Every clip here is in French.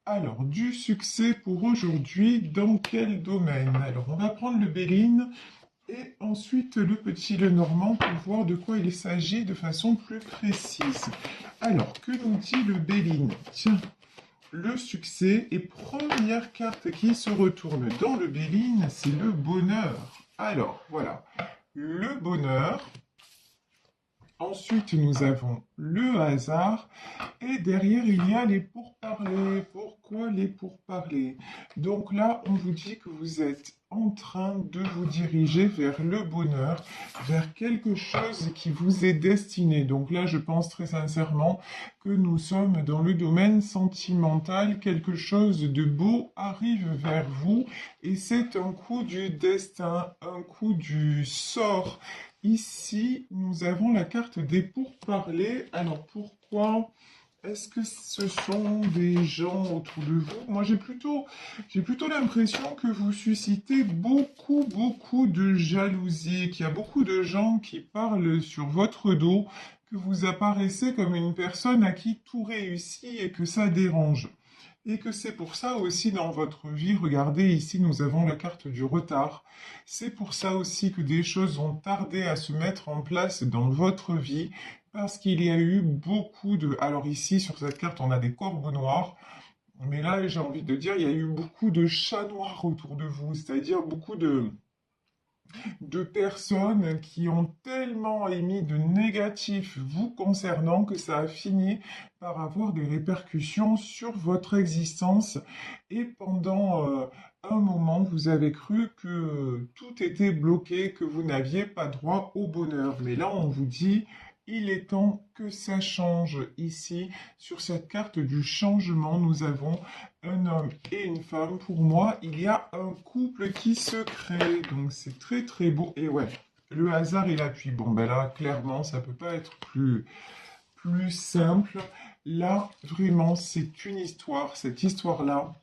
Alors, du succès pour aujourd'hui, dans quel domaine? Alors, on va prendre le Béline et ensuite le petit Lenormand pour voir de quoi il s'agit de façon plus précise. Alors, que nous dit le Béline? Tiens, le succès et première carte qui se retourne dans le Béline, c'est le bonheur. Alors, voilà, le bonheur. Ensuite, nous avons le hasard. Et derrière, il y a les pourparlers. Pourquoi les pourparlers? Donc là, on vous dit que vous êtes en train de vous diriger vers le bonheur, vers quelque chose qui vous est destiné. Donc là, je pense très sincèrement que nous sommes dans le domaine sentimental. Quelque chose de beau arrive vers vous et c'est un coup du destin, un coup du sort. Ici, nous avons la carte des pourparlers. Alors pourquoi est-ce que ce sont des gens autour de vous? Moi, j'ai plutôt l'impression que vous suscitez beaucoup de jalousie, qu'il y a beaucoup de gens qui parlent sur votre dos, que vous apparaissez comme une personne à qui tout réussit et que ça dérange. Et que c'est pour ça aussi dans votre vie, regardez ici, nous avons la carte du retard. C'est pour ça aussi que des choses ont tardé à se mettre en place dans votre vie, parce qu'il y a eu beaucoup de... Alors ici, sur cette carte, on a des corbeaux noirs, mais là, j'ai envie de dire, il y a eu beaucoup de chats noirs autour de vous, c'est-à-dire beaucoup de personnes qui ont tellement émis de négatifs vous concernant que ça a fini par avoir des répercussions sur votre existence. Et pendant un moment, vous avez cru que tout était bloqué, que vous n'aviez pas droit au bonheur. Mais là, on vous dit, il est temps que ça change. Ici, sur cette carte du changement, nous avons un homme et une femme. Pour moi, il y a un couple qui se crée. Donc, c'est très beau. Et ouais, le hasard et l'appui. Bon, ben là, clairement, ça peut pas être plus simple. Là, vraiment, c'est une histoire. Cette histoire-là,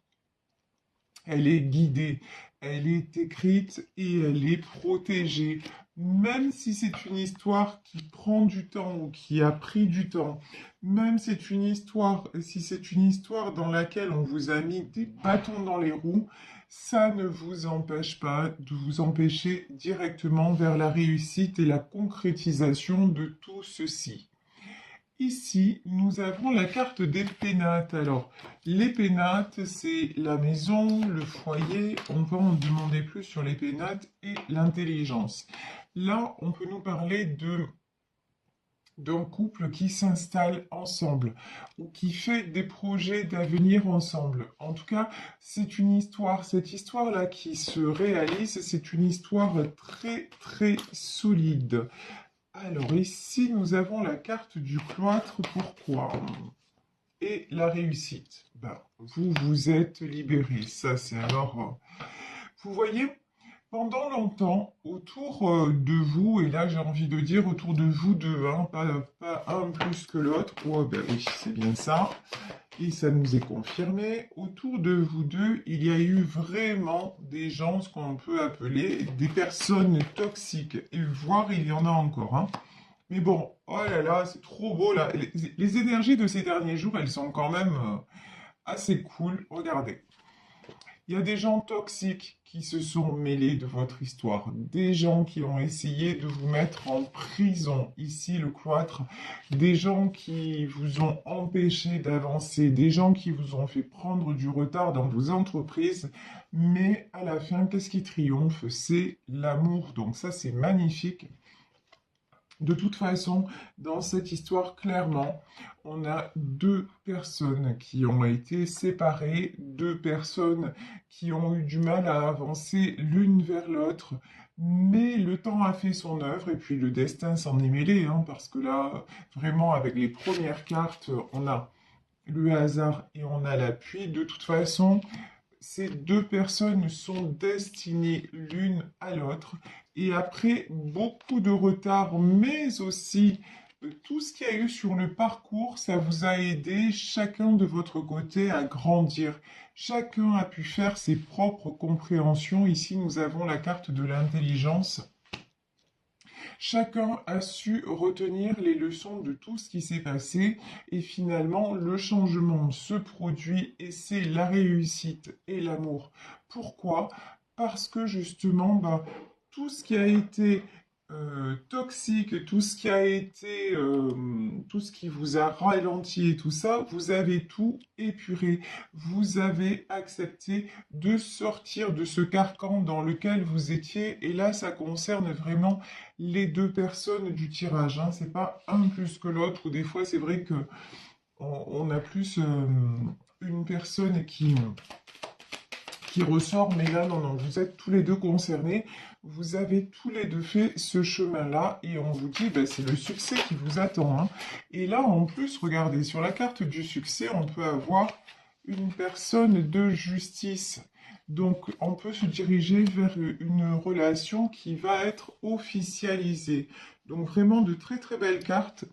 elle est guidée, elle est écrite et elle est protégée. Même si c'est une histoire qui prend du temps ou qui a pris du temps, même si c'est une histoire dans laquelle on vous a mis des bâtons dans les roues, ça ne vous empêche pas de vous empêcher directement vers la réussite et la concrétisation de tout ceci. Ici, nous avons la carte des pénates. Alors, les pénates, c'est la maison, le foyer. On peut en demander plus sur les pénates et l'intelligence. Là, on peut nous parler d'un couple qui s'installe ensemble ou qui fait des projets d'avenir ensemble. En tout cas, c'est une histoire. Cette histoire-là qui se réalise, c'est une histoire très solide. Alors ici, nous avons la carte du cloître. Pourquoi? Et la réussite. Ben, vous vous êtes libéré. Ça, c'est alors... vous voyez, pendant longtemps, autour de vous, et là j'ai envie de dire autour de vous deux, hein, pas un plus que l'autre. Oh ben oui, c'est bien ça. Et ça nous est confirmé. Autour de vous deux, il y a eu vraiment des gens, ce qu'on peut appeler des personnes toxiques. Et voire il y en a encore, hein. Mais bon, oh là là, c'est trop beau là. Les énergies de ces derniers jours, elles sont quand même assez cool. Regardez. Il y a des gens toxiques qui se sont mêlés de votre histoire, des gens qui ont essayé de vous mettre en prison, ici le cloître, des gens qui vous ont empêché d'avancer, des gens qui vous ont fait prendre du retard dans vos entreprises, mais à la fin, qu'est-ce qui triomphe? C'est l'amour. Donc ça, c'est magnifique. De toute façon, dans cette histoire, clairement, on a deux personnes qui ont été séparées, deux personnes qui ont eu du mal à avancer l'une vers l'autre, mais le temps a fait son œuvre et puis le destin s'en est mêlé, hein, parce que là, vraiment, avec les premières cartes, on a le hasard et on a l'appui. De toute façon, ces deux personnes sont destinées l'une à l'autre. Et après beaucoup de retard, mais aussi tout ce qu'il y a eu sur le parcours, ça vous a aidé chacun de votre côté à grandir. Chacun a pu faire ses propres compréhensions. Ici, nous avons la carte de l'intelligence. Chacun a su retenir les leçons de tout ce qui s'est passé et finalement le changement se produit et c'est la réussite et l'amour. Pourquoi? Parce que justement, tout ce qui a été toxique, tout ce qui a été, tout ce qui vous a ralenti et tout ça, vous avez tout épuré. Vous avez accepté de sortir de ce carcan dans lequel vous étiez. Et là, ça concerne vraiment les deux personnes du tirage. Hein. C'est pas un plus que l'autre. Ou des fois, c'est vrai que on a plus une personne qui ressort, mais là, non, non, vous êtes tous les deux concernés, vous avez tous les deux fait ce chemin-là, et on vous dit, ben, c'est le succès qui vous attend. Hein. Et là, en plus, regardez, sur la carte du succès, on peut avoir une personne de justice. Donc, on peut se diriger vers une relation qui va être officialisée. Donc, vraiment de très très belles cartes.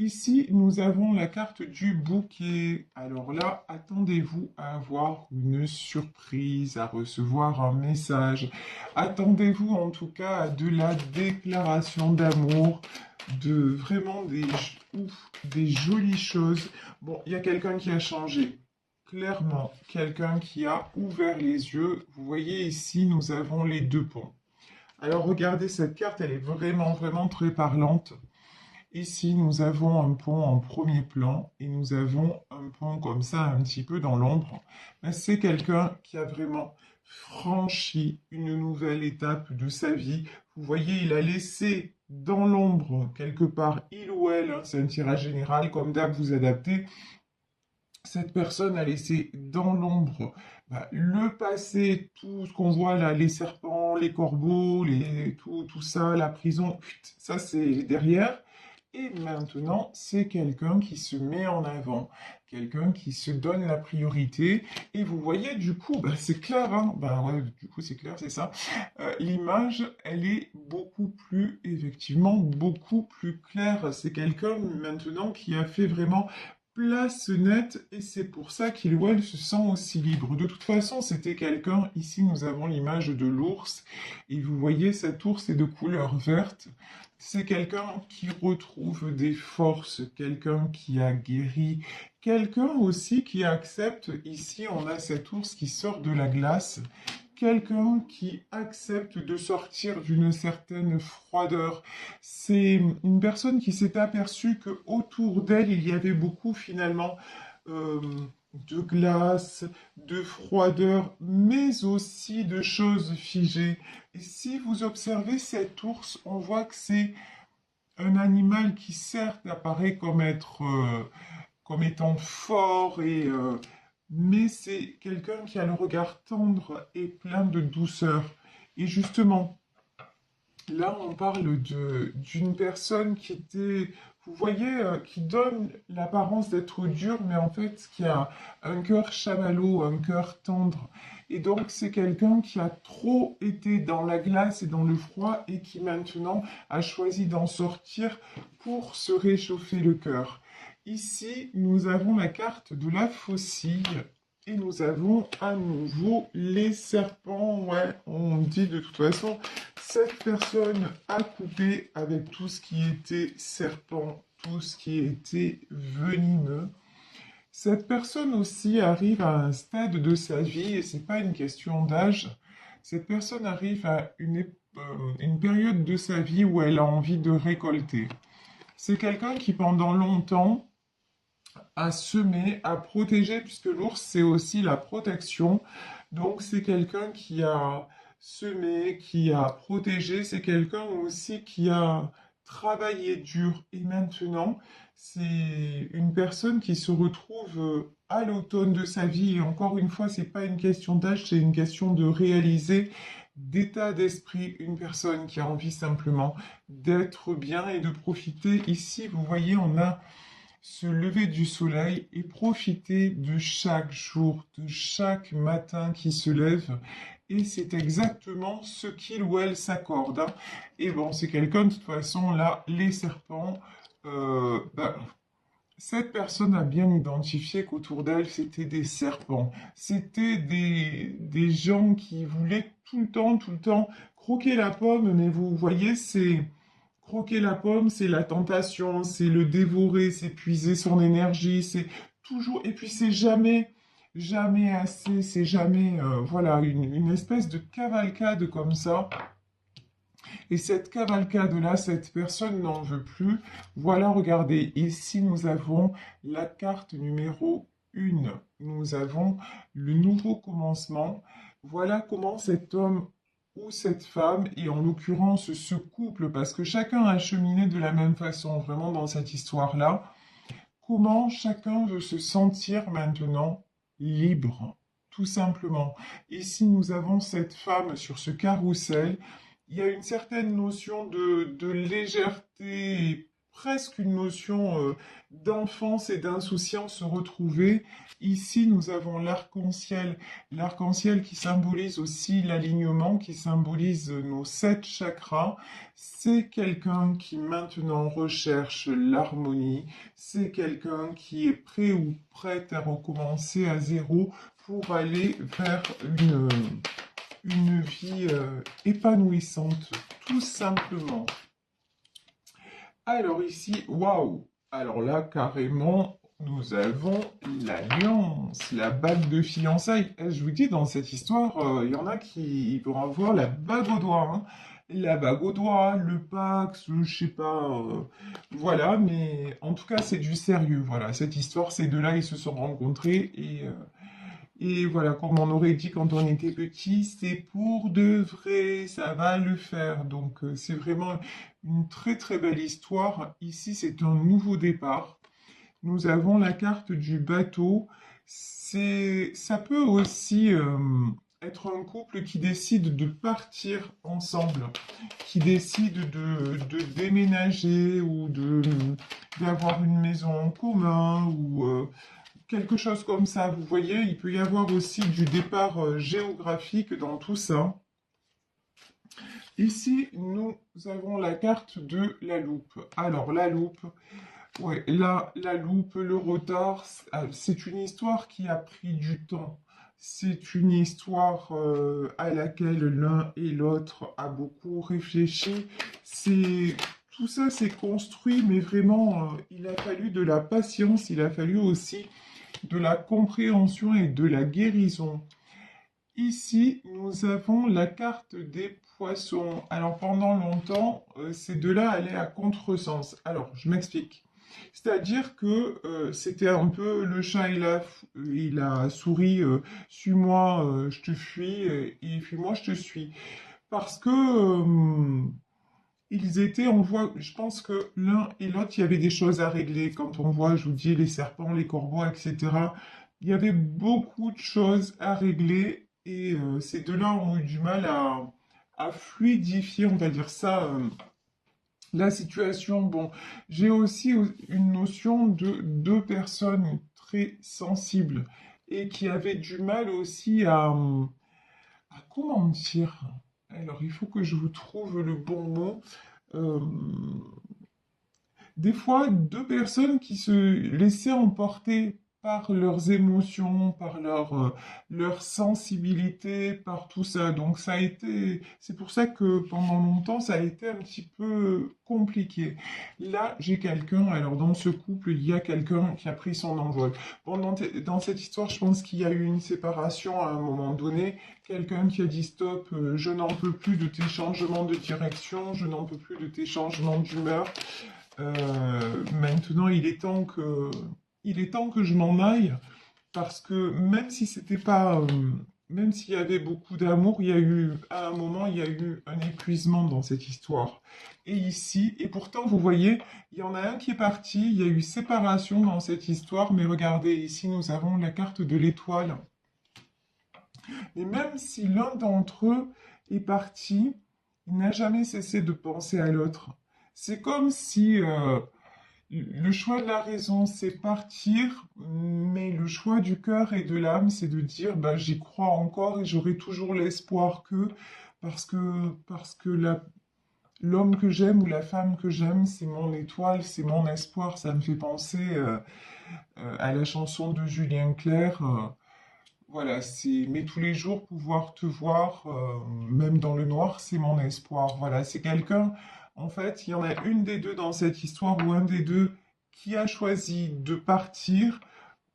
Ici, nous avons la carte du bouquet. Alors là, attendez-vous à avoir une surprise, à recevoir un message. Attendez-vous en tout cas à de la déclaration d'amour, de vraiment des jolies choses. Bon, il y a quelqu'un qui a changé. Clairement, quelqu'un qui a ouvert les yeux. Vous voyez ici, nous avons les deux ponts. Alors regardez cette carte, elle est vraiment, vraiment très parlante. Ici, nous avons un pont en premier plan et nous avons un pont comme ça un petit peu dans l'ombre. C'est quelqu'un qui a vraiment franchi une nouvelle étape de sa vie. Vous voyez, il a laissé dans l'ombre quelque part, il ou elle, hein, c'est un tirage général, comme d'hab, vous adaptez. Cette personne a laissé dans l'ombre le passé, tout ce qu'on voit là, les serpents, les corbeaux, tout ça, la prison, ça c'est derrière. Et maintenant, c'est quelqu'un qui se met en avant, quelqu'un qui se donne la priorité. Et vous voyez, du coup, c'est clair, hein, ouais, du coup, c'est clair, c'est ça. L'image, elle est beaucoup plus, effectivement, beaucoup plus claire. C'est quelqu'un maintenant qui a fait vraiment place nette et c'est pour ça qu'il ou elle se sent aussi libre. De toute façon, c'était quelqu'un, ici nous avons l'image de l'ours et vous voyez cet ours est de couleur verte. C'est quelqu'un qui retrouve des forces, quelqu'un qui a guéri, quelqu'un aussi qui accepte, ici on a cet ours qui sort de la glace, quelqu'un qui accepte de sortir d'une certaine froideur. C'est une personne qui s'est aperçue que autour d'elle, il y avait beaucoup finalement euh, de glace, de froideur, mais aussi de choses figées. Et si vous observez cet ours, on voit que c'est un animal qui certes apparaît comme étant fort mais c'est quelqu'un qui a le regard tendre et plein de douceur. Et justement, là, on parle d'une personne qui était, vous voyez, qui donne l'apparence d'être dure, mais en fait, qui a un cœur chamallow, un cœur tendre. Et donc, c'est quelqu'un qui a trop été dans la glace et dans le froid et qui maintenant a choisi d'en sortir pour se réchauffer le cœur. Ici, nous avons la carte de la faucille. Et nous avons à nouveau les serpents. Ouais, on dit de toute façon, cette personne a coupé avec tout ce qui était serpent, tout ce qui était venimeux. Cette personne aussi arrive à un stade de sa vie, et c'est pas une question d'âge, cette personne arrive à une période de sa vie où elle a envie de récolter. C'est quelqu'un qui pendant longtemps à semer, à protéger, puisque l'ours, c'est aussi la protection. Donc, c'est quelqu'un qui a semé, qui a protégé, c'est quelqu'un aussi qui a travaillé dur. Et maintenant, c'est une personne qui se retrouve à l'automne de sa vie. Et encore une fois, c'est pas une question d'âge, c'est une question de réaliser d'état d'esprit, une personne qui a envie simplement d'être bien et de profiter. Ici, vous voyez, on a se lever du soleil et profiter de chaque jour, de chaque matin qui se lève. Et c'est exactement ce qu'il ou elle s'accorde. Hein. Et bon, c'est quelqu'un, de toute façon, là, les serpents, cette personne a bien identifié qu'autour d'elle, c'était des serpents. C'était des gens qui voulaient tout le temps, croquer la pomme. Mais vous voyez, croquer la pomme, c'est la tentation, c'est le dévorer, c'est puiser son énergie, c'est toujours, et puis c'est jamais, jamais assez, c'est jamais, voilà, une espèce de cavalcade comme ça. Et cette cavalcade-là, cette personne n'en veut plus. Voilà, regardez, ici nous avons la carte numéro 1. Nous avons le nouveau commencement. Voilà comment cet homme ou cette femme, et en l'occurrence ce couple, parce que chacun a cheminé de la même façon, vraiment dans cette histoire-là, comment chacun veut se sentir maintenant libre, tout simplement. Ici, nous avons cette femme sur ce carrousel. Il y a une certaine notion de légèreté, et presque une notion d'enfance et d'insouciance retrouvée. Ici, nous avons l'arc-en-ciel qui symbolise aussi l'alignement, qui symbolise nos 7 chakras. C'est quelqu'un qui maintenant recherche l'harmonie, c'est quelqu'un qui est prêt ou prête à recommencer à zéro pour aller vers une vie épanouissante, tout simplement. Alors ici, waouh! Alors là, carrément, nous avons l'alliance, la bague de fiançailles. Et je vous dis, dans cette histoire, il y en a qui vont avoir la bague au doigt, hein. La bague au doigt, le Pax, je sais pas, voilà, mais en tout cas, c'est du sérieux, voilà. Cette histoire, ces deux-là, ils se sont rencontrés et voilà, comme on aurait dit quand on était petit, c'est pour de vrai, ça va le faire. Donc c'est vraiment une très très belle histoire. Ici, c'est un nouveau départ. Nous avons la carte du bateau. Ça peut aussi être un couple qui décide de partir ensemble, qui décide de déménager ou d'avoir une maison en commun ou quelque chose comme ça. Vous voyez, il peut y avoir aussi du départ géographique dans tout ça. Ici, nous avons la carte de la loupe. Alors, la loupe, ouais, là, la loupe, le retard, c'est une histoire qui a pris du temps. C'est une histoire à laquelle l'un et l'autre a beaucoup réfléchi. Tout ça s'est construit, mais vraiment, il a fallu de la patience, il a fallu aussi de la compréhension et de la guérison. Ici, nous avons la carte des poissons. Alors, pendant longtemps, ces deux-là allaient à contresens. Alors, je m'explique. C'est-à-dire que c'était un peu le chat et la souris, suis-moi, je te fuis, et fuis-moi, je te suis. Parce que ils étaient, on voit, je pense que l'un et l'autre, il y avait des choses à régler. Quand on voit, je vous dis, les serpents, les corbeaux, etc., il y avait beaucoup de choses à régler et ces deux-là ont eu du mal à fluidifier, on va dire ça, la situation. Bon, j'ai aussi une notion de deux personnes très sensibles et qui avaient du mal aussi à comment dire? Alors, il faut que je vous trouve le bon mot. Euh, des fois, deux personnes qui se laissaient emporter par leurs émotions, par leur sensibilité, par tout ça. Donc ça a été, c'est pour ça que pendant longtemps, ça a été un petit peu compliqué. Là, j'ai quelqu'un, alors dans ce couple, il y a quelqu'un qui a pris son envol. Bon, dans cette histoire, je pense qu'il y a eu une séparation à un moment donné. Quelqu'un qui a dit stop, je n'en peux plus de tes changements de direction, je n'en peux plus de tes changements d'humeur. Maintenant, il est temps que je m'en aille parce que même si c'était pas, même s'il y avait beaucoup d'amour, il y a eu, à un moment, il y a eu un épuisement dans cette histoire. Et ici, et pourtant, vous voyez, il y en a un qui est parti, il y a eu séparation dans cette histoire, mais regardez, ici, nous avons la carte de l'étoile. Et même si l'un d'entre eux est parti, il n'a jamais cessé de penser à l'autre. C'est comme si le choix de la raison, c'est partir, mais le choix du cœur et de l'âme, c'est de dire, bah, j'y crois encore et j'aurai toujours l'espoir que, parce que l'homme que j'aime ou la femme que j'aime, c'est mon étoile, c'est mon espoir. Ça me fait penser à la chanson de Julien Clerc. Voilà, mais tous les jours pouvoir te voir, même dans le noir, c'est mon espoir. Voilà, c'est quelqu'un, En fait, il y en a une des deux dans cette histoire ou un des deux qui a choisi de partir,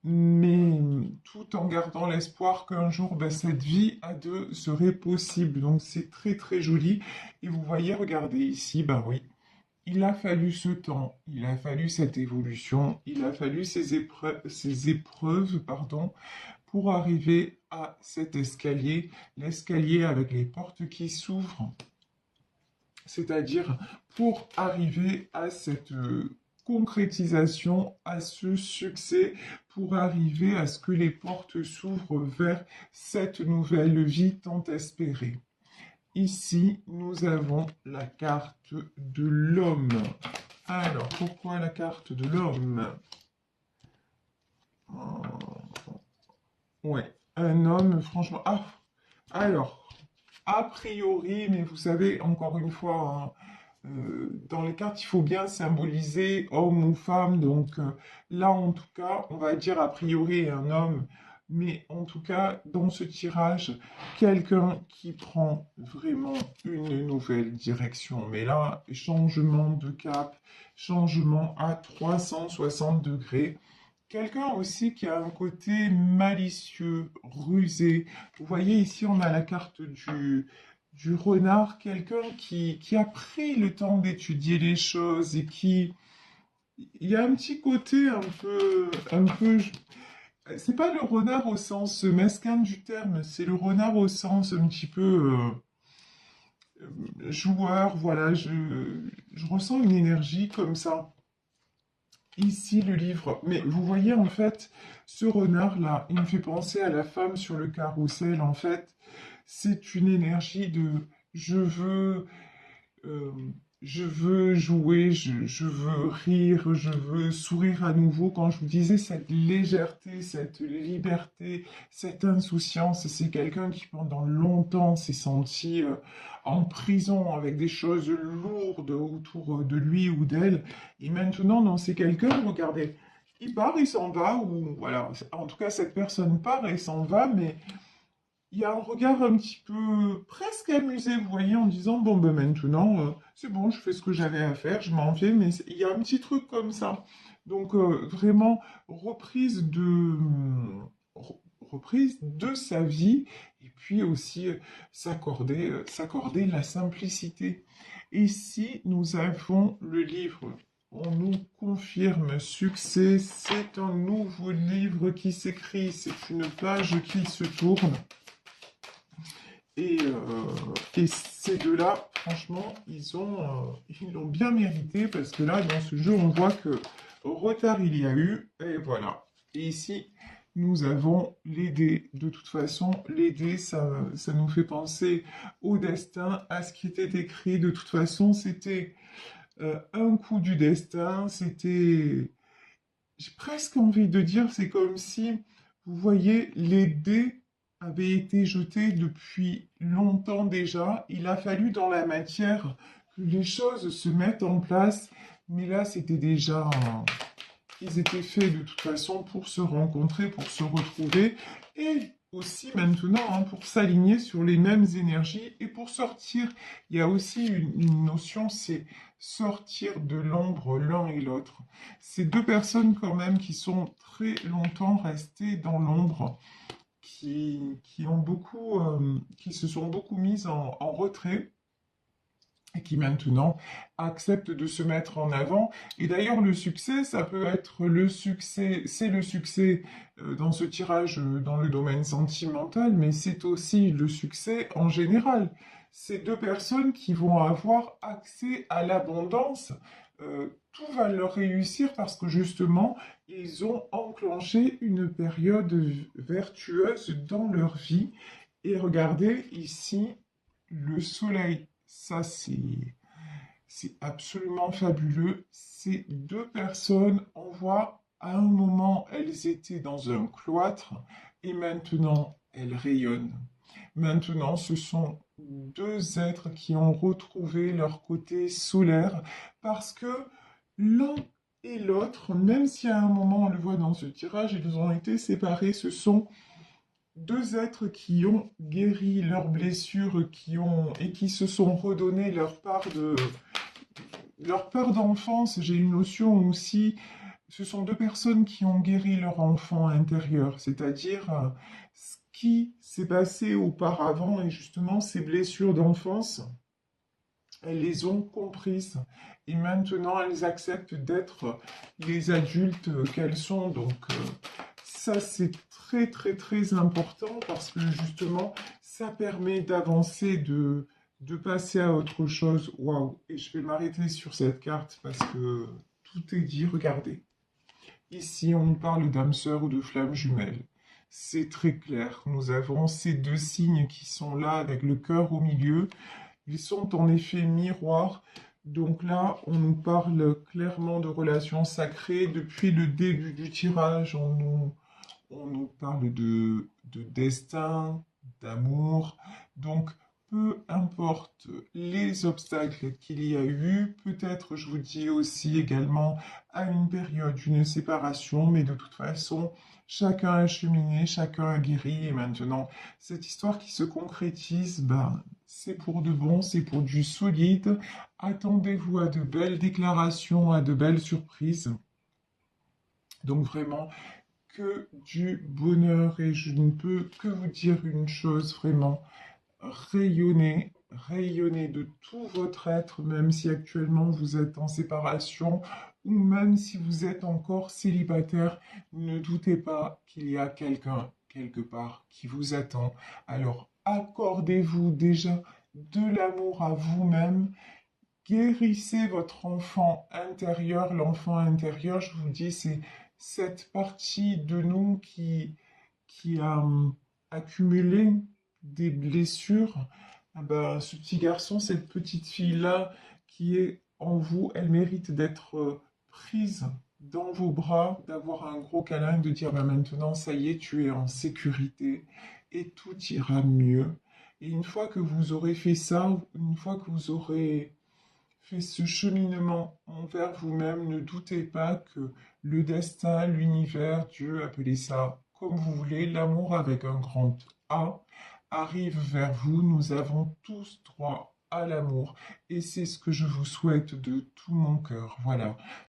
mais tout en gardant l'espoir qu'un jour, ben, cette vie à deux serait possible. Donc c'est très très joli. Et vous voyez, regardez ici, ben oui, il a fallu ce temps, il a fallu cette évolution, il a fallu ces épreuves, pardon, pour arriver à cet escalier, l'escalier avec les portes qui s'ouvrent, c'est-à-dire pour arriver à cette concrétisation, à ce succès, pour arriver à ce que les portes s'ouvrent vers cette nouvelle vie tant espérée. Ici, nous avons la carte de l'homme. Alors, pourquoi la carte de l'homme? Ouais, un homme, franchement... Ah, alors, a priori, mais vous savez, encore une fois, hein, dans les cartes, il faut bien symboliser homme ou femme. Donc là, en tout cas, on va dire a priori un homme. Mais en tout cas, dans ce tirage, quelqu'un qui prend vraiment une nouvelle direction. Mais là, changement de cap, changement à 360 degrés. Quelqu'un aussi qui a un côté malicieux, rusé. Vous voyez ici, on a la carte du renard, quelqu'un qui a pris le temps d'étudier les choses et qui... Il y a un petit côté un peu... C'est pas le renard au sens mesquin du terme, c'est le renard au sens un petit peu joueur, voilà, je ressens une énergie comme ça. Ici, le livre. Mais vous voyez, en fait, ce renard-là, il me fait penser à la femme sur le carrousel. En fait, c'est une énergie de euh, je veux jouer, je veux rire, je veux sourire à nouveau. Quand je vous disais cette légèreté, cette liberté, cette insouciance, c'est quelqu'un qui pendant longtemps s'est senti en prison avec des choses lourdes autour de lui ou d'elle. Et maintenant, non, c'est quelqu'un, regardez, il part, il s'en va, ou voilà, en tout cas, cette personne part et s'en va, mais il y a un regard un petit peu presque amusé, vous voyez, en disant, bon, ben maintenant, c'est bon, je fais ce que j'avais à faire, je m'en vais, mais il y a un petit truc comme ça. Donc, vraiment, reprise de sa vie, et puis aussi s'accorder la simplicité. Ici, nous avons le livre. On nous confirme succès, c'est un nouveau livre qui s'écrit, c'est une page qui se tourne. Et ces deux-là, franchement, ils l'ont bien mérité parce que là, dans ce jeu, on voit que retard il y a eu, et voilà. Et ici, nous avons les dés. De toute façon, les dés, ça nous fait penser au destin, à ce qui était écrit. De toute façon, c'était un coup du destin, c'était... J'ai presque envie de dire, c'est comme si, vous voyez, les dés avaient été jetés depuis longtemps déjà. Il a fallu dans la matière que les choses se mettent en place, mais là, c'était déjà... Ils étaient faits de toute façon pour se rencontrer, pour se retrouver, et aussi maintenant pour s'aligner sur les mêmes énergies et pour sortir. Il y a aussi une notion, c'est sortir de l'ombre l'un et l'autre. Ces deux personnes quand même qui sont très longtemps restées dans l'ombre, qui se sont beaucoup mises en retrait et qui maintenant acceptent de se mettre en avant. Et d'ailleurs, le succès, ça peut être le succès, c'est le succès dans ce tirage dans le domaine sentimental, mais c'est aussi le succès en général. Ces deux personnes qui vont avoir accès à l'abondance, tout va leur réussir parce que justement, ils ont enclenché une période vertueuse dans leur vie. Et regardez ici, le soleil. Ça, c'est absolument fabuleux. Ces deux personnes, on voit à un moment, elles étaient dans un cloître et maintenant, elles rayonnent. Maintenant, ce sont deux êtres qui ont retrouvé leur côté solaire parce que l'un et l'autre, même si à un moment, on le voit dans ce tirage, ils ont été séparés, ce sont deux êtres qui ont guéri leurs blessures et qui se sont redonné leur part leur peur d'enfance, j'ai une notion aussi, ce sont deux personnes qui ont guéri leur enfant intérieur, c'est-à-dire ce qui s'est passé auparavant et justement ces blessures d'enfance, elles les ont comprises et maintenant elles acceptent d'être les adultes qu'elles sont. Donc ça c'est très très très important parce que justement ça permet d'avancer, de passer à autre chose. Waouh! Et je vais m'arrêter sur cette carte parce que tout est dit. Regardez. Ici on nous parle d'âme sœur ou de flamme jumelle. C'est très clair. Nous avons ces deux signes qui sont là avec le cœur au milieu. Ils sont en effet miroirs. Donc là, on nous parle clairement de relations sacrées. Depuis le début du tirage, on nous parle de destin, d'amour. Donc, peu importe les obstacles qu'il y a eu, peut-être, je vous dis aussi également, à une période, une séparation, mais de toute façon, chacun a cheminé, chacun a guéri, et maintenant, cette histoire qui se concrétise, ben, c'est pour de bon, c'est pour du solide. Attendez-vous à de belles déclarations, à de belles surprises. Donc vraiment, que du bonheur et je ne peux que vous dire une chose vraiment, rayonnez, rayonnez de tout votre être, même si actuellement vous êtes en séparation ou même si vous êtes encore célibataire, ne doutez pas qu'il y a quelqu'un quelque part qui vous attend. Alors accordez-vous déjà de l'amour à vous-même. Guérissez votre enfant intérieur. L'enfant intérieur, je vous dis, c'est cette partie de nous qui a accumulé des blessures. Ah ben, ce petit garçon, cette petite fille-là qui est en vous, elle mérite d'être prise dans vos bras, d'avoir un gros câlin, de dire ben maintenant, ça y est, tu es en sécurité et tout ira mieux. Et une fois que vous aurez fait ça, une fois que vous aurez fait ce cheminement envers vous-même, ne doutez pas que le destin, l'univers, Dieu, appelez ça comme vous voulez, l'amour avec un grand A, arrive vers vous. Nous avons tous droit à l'amour et c'est ce que je vous souhaite de tout mon cœur. Voilà.